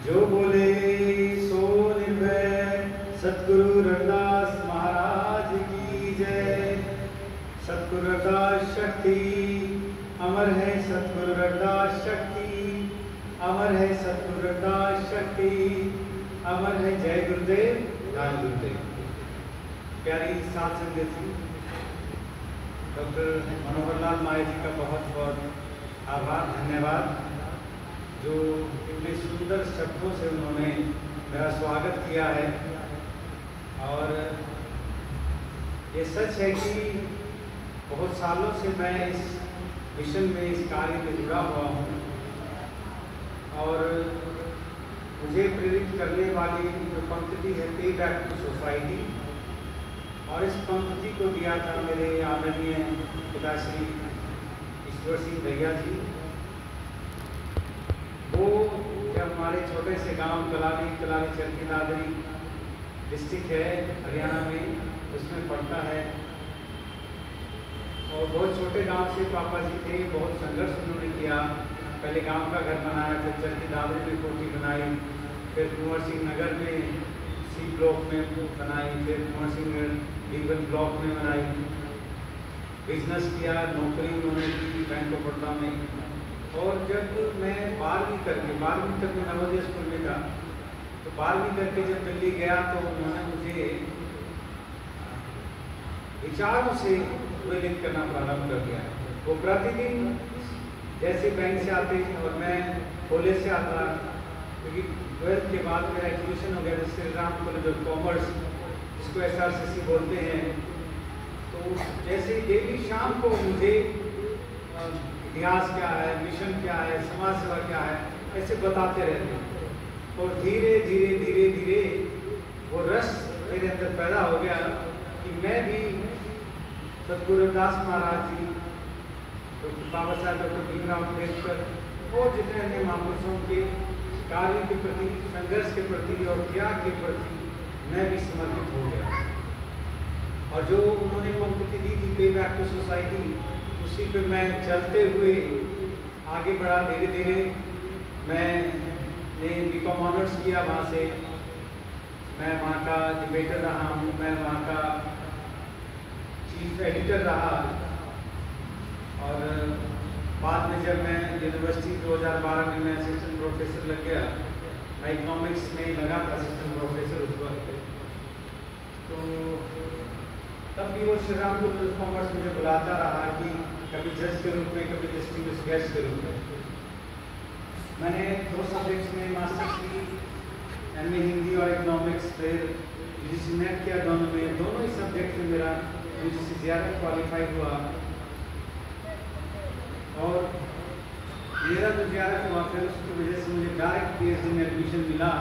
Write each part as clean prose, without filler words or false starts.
जो बोले सो निर्भय सतगुरु रविदास महाराज की जय। सतगुरु रविदास शक्ति अमर है, सतगुरु रविदास शक्ति अमर है, सतगुरु रविदास शक्ति अमर है। जय गुरुदेव, धन गुरुदेव। प्यारी साथ संगत जी, डॉक्टर मनोहर लाल माया जी का बहुत बहुत आभार, धन्यवाद, जो इतने सुंदर शब्दों से उन्होंने मेरा स्वागत किया है। और ये सच है कि बहुत सालों से मैं इस मिशन में, इस कार्य में जुड़ा हुआ हूँ। और मुझे प्रेरित करने वाली जो पंक्ति है पे बैक टू सोसाइटी, और इस पंक्ति को दिया था मेरे आदरणीय पिताश्री ईश्वर सिंह भैया जी। वो जब हमारे छोटे से गांव कलाली चरखी दादरी डिस्ट्रिक्ट है हरियाणा में, उसमें पड़ता है। और बहुत छोटे गांव से पापा जी थे, बहुत संघर्ष उन्होंने किया। पहले गांव का घर बनाया, फिर चरखी दादरी में कोठी बनाई, फिर कुंवर सिंह नगर में सी ब्लॉक में बनाई, फिर कुंवर सिंह नगर ब्लॉक में बनाई। बिजनेस किया, नौकरी उन्होंने की बैंक ऑफ बड़ौदा में। और जब मैं 12वीं तक मैं नवोदय स्कूल में था, तो 12वीं करके जब दिल्ली गया तो उन्होंने मुझे विचारों से प्रेरित करना प्रारंभ कर दिया। वो प्रतिदिन जैसे बैंक से आते और मैं कॉलेज से आता, क्योंकि 12th के बाद मेरा एजुकेशन हो गया Shri Ram college of commerce, जिसको SRCC बोलते हैं। तो जैसे डेली शाम को मुझे इतिहास क्या है, मिशन क्या है, समाज सेवा क्या है, ऐसे बताते रहते। और धीरे धीरे धीरे धीरे वो रस मेरे अंदर पैदा हो गया कि मैं भी सतगुरु रविदास महाराज जी, डॉक्टर बाबा साहब, डॉक्टर भीमराव अम्बेडकर और जितने अन्य महापुरुषों के कार्य के प्रति, संघर्ष के प्रति और त्याग के प्रति मैं भी समर्पित हो गया। और जो उन्होंने पंक्ति दी थी पे बैक टू सोसाइटी, उसी पे मैं चलते हुए आगे बढ़ा। धीरे धीरे मैंने BCom ऑनर्स किया, वहाँ से मैं वहाँ का डिबेटर रहा हूँ, मैं वहाँ का चीफ एडिटर रहा। और बाद में जब मैं यूनिवर्सिटी 2012 में मैं असिस्टेंट प्रोफेसर लग गया, मैं इकोनॉमिक्स में लगा था असिस्टेंट प्रोफेसर उस वक्त। तो तब भी वो Shri Ram college of commerce मुझे बुलाता रहा कि कभी जज के रूप में, कभी डिस्टिंग्विश्ड गेस्ट के रूप में। मैंने 2 सब्जेक्ट्स में मास्टर्स की, MA हिंदी और इकोनॉमिक्स, फिर UGC नेट किया दोनों में। दोनों ही सब्जेक्ट में मेरा UGC JRF क्वालिफाई हुआ। और मेरा जो JRF हुआ, फिर उसकी वजह से मुझे डायरेक्ट PhD में एडमिशन मिला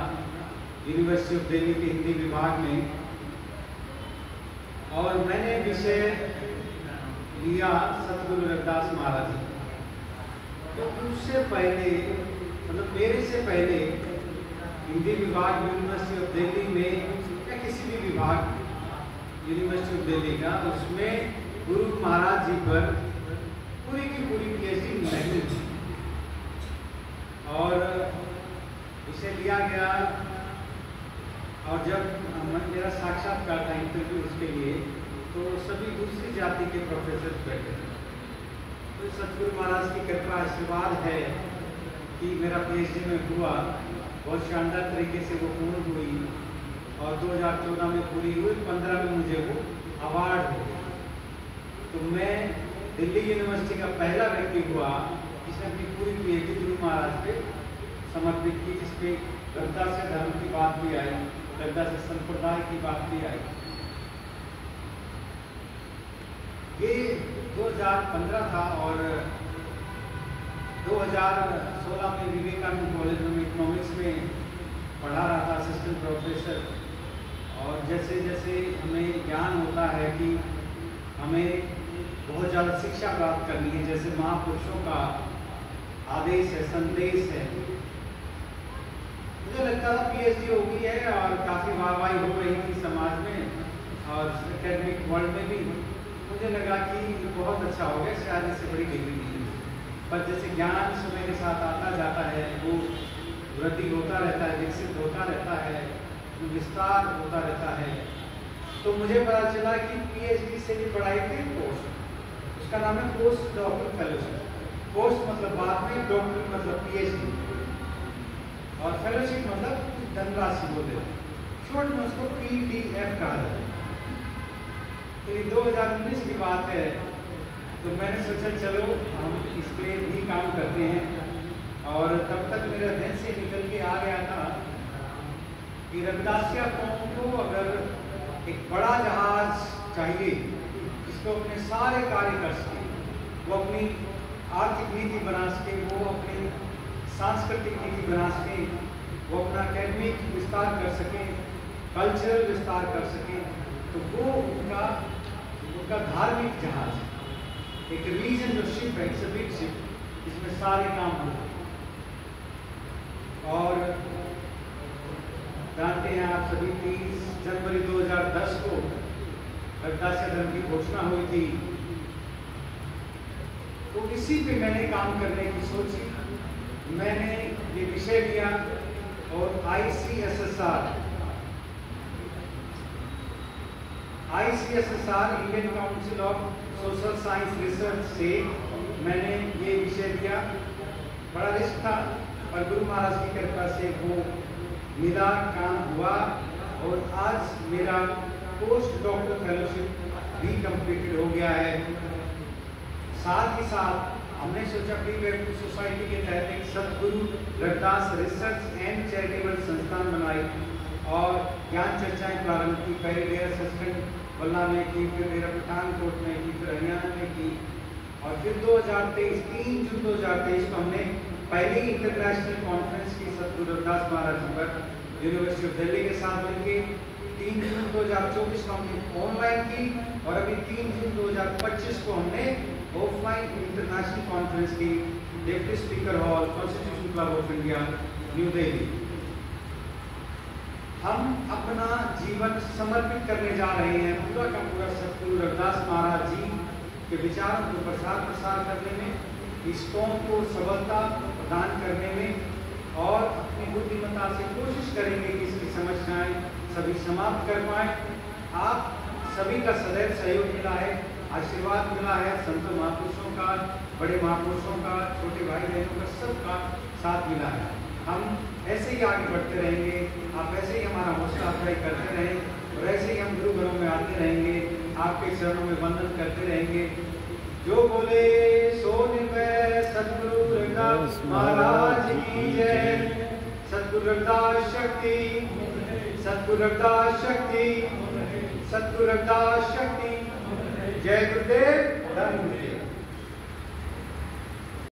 यूनिवर्सिटी ऑफ दिल्ली के हिंदी विभाग में। और मैंने विषय लिया सतगुरु रविदास महाराज जी। तो उससे पहले, मतलब मेरे से पहले हिंदी विभाग यूनिवर्सिटी ऑफ दिल्ली में या किसी भी विभाग यूनिवर्सिटी ऑफ दिल्ली का, उसमें गुरु महाराज जी पर पूरी की पूरी PhD नहीं थी। और इसे लिया गया। और जब मेरा साक्षात्कार था इंटरव्यू उसके लिए, तो सभी दूसरी जाति के प्रोफेसर बैठे थे। तो सतगुरु महाराज की कृपा आशीर्वाद है कि मेरा PhD में हुआ, बहुत शानदार तरीके से वो पूर्ण हुई। और 2014 में पूरी हुई, 15 में मुझे वो अवार्ड हो गया। तो मैं दिल्ली यूनिवर्सिटी का पहला व्यक्ति हुआ जिसने अपनी पूरी PhD गुरु महाराज पे समर्पित की, जिसपे श्रद्धा से धर्म की बात भी आई, श्रद्धा से संप्रदाय की बात भी आई। ये 2015 था। और 2016 में विवेकानंद कॉलेज में इकोनॉमिक्स में पढ़ा रहा था, असिस्टेंट प्रोफेसर। और जैसे जैसे हमें ज्ञान होता है कि हमें बहुत ज़्यादा शिक्षा प्राप्त करनी है, जैसे महापुरुषों का आदेश है, संदेश है। मुझे लगता था PhD हो गई है और काफ़ी वाहवाही हो रही थी समाज में और एकेडमिक वर्ल्ड में भी। मुझे लगा कि बहुत अच्छा हो गया, शायद इससे बड़ी डिग्री नहीं है। पर जैसे ज्ञान समय के साथ आता जाता है, वो वृद्धि होता रहता है, विकसित होता रहता है, विस्तार होता रहता है। तो मुझे पता चला कि पीएचडी से भी पढ़ाई थी पोस्ट, उसका नाम है पोस्ट डॉक्टर फेलोशिप। पोस्ट मतलब बाद में, डॉक्टर मतलब पीएचडी, और फेलोशिप मतलब धनराशि बोलते हैं, शॉर्ट में उसको पीडीएफ कहा जाता है। तो ये 2019 की बात है, तो मैंने सोचा चलो हम इस पे भी काम करते हैं। और तब तक मेरा ध्यान से निकल के आ गया था कि रविदासिया कौम को अगर एक बड़ा जहाज चाहिए जिसको अपने सारे कार्य कर सके, वो अपनी आर्थिक नीति बना सके, वो अपनी सांस्कृतिक नीति बना सके, वो अपना एकेडमिक विस्तार कर सके, कल्चरल विस्तार कर सके, तो वो उनका धार्मिक जहाज, एक रिलीजन जो शिप है, इट्स अ बिग शिप, इसमें सारे काम होते हैं। और जानते हैं आप सभी 30 जनवरी 2010 को रविदासिया धर्म की घोषणा हुई थी। तो इसी पे मैंने काम करने की सोची। मैंने ये विषय लिया और ICSSR Indian council of social science research से मैंने ये विषय लिया। बड़ा रिस्क था, पर गुरु महाराज की कृपा से वो मिला, काम हुआ, और आज मेरा पोस्ट डॉक्टर फेलोशिप भी कंप्लीटेड हो गया है। साथ ही साथ हमने सोचा प्री वेब सोसाइटी के तहत एक सतगुरु रविदास रिसर्च एंड चैरिटेबल संस्थान बनाई और ज्ञान चर्चाएं प्रारंभ की। पहले मेरा सचखंड बल्ला में की, फिर मेरा पठानकोट में की, फिर हरियाणा में की, और फिर 2023 3 जून 2023 को हमने पहली इंटरनेशनल कॉन्फ्रेंस की सतगुरु रविदास महाराज जी पर यूनिवर्सिटी ऑफ दिल्ली के साथ मिलकर 3 जून 2024 को हमने ऑनलाइन की, और अभी 3 जून 2025 को हमने ऑफलाइन इंटरनेशनल कॉन्फ्रेंस की deputy speaker hall, constitution club of India, new Delhi. हम अपना जीवन समर्पित करने जा रहे हैं पूरा का पूरा सतगुरु रविदास महाराज जी के विचारों को प्रसार करने में, इस कौम को सबलता प्रदान करने में, और अपनी बुद्धिमत्ता से कोशिश करेंगे कि इसकी समस्याएं सभी समाप्त कर पाए। आप सभी का सदैव सहयोग मिला है, आशीर्वाद मिला है, संतों महापुरुषों का, बड़े महापुरुषों का, छोटे भाई बहनों का, सबका साथ मिला है। हम ऐसे ही आगे बढ़ते रहेंगे, आप ऐसे ही हमारा हौसला अफजाई करते रहें, और ऐसे ही हम गुरु घरों में आते रहेंगे, आपके चरणों में वंदन करते रहेंगे। जो बोले सो निभे, सतगुरु रविदास महाराज की जय। सतगुरु रविदास शक्ति, सतगुरु रविदास शक्ति, सतगुरु रविदास शक्ति। जय गुरुदेव, धन्य गुरुदेव।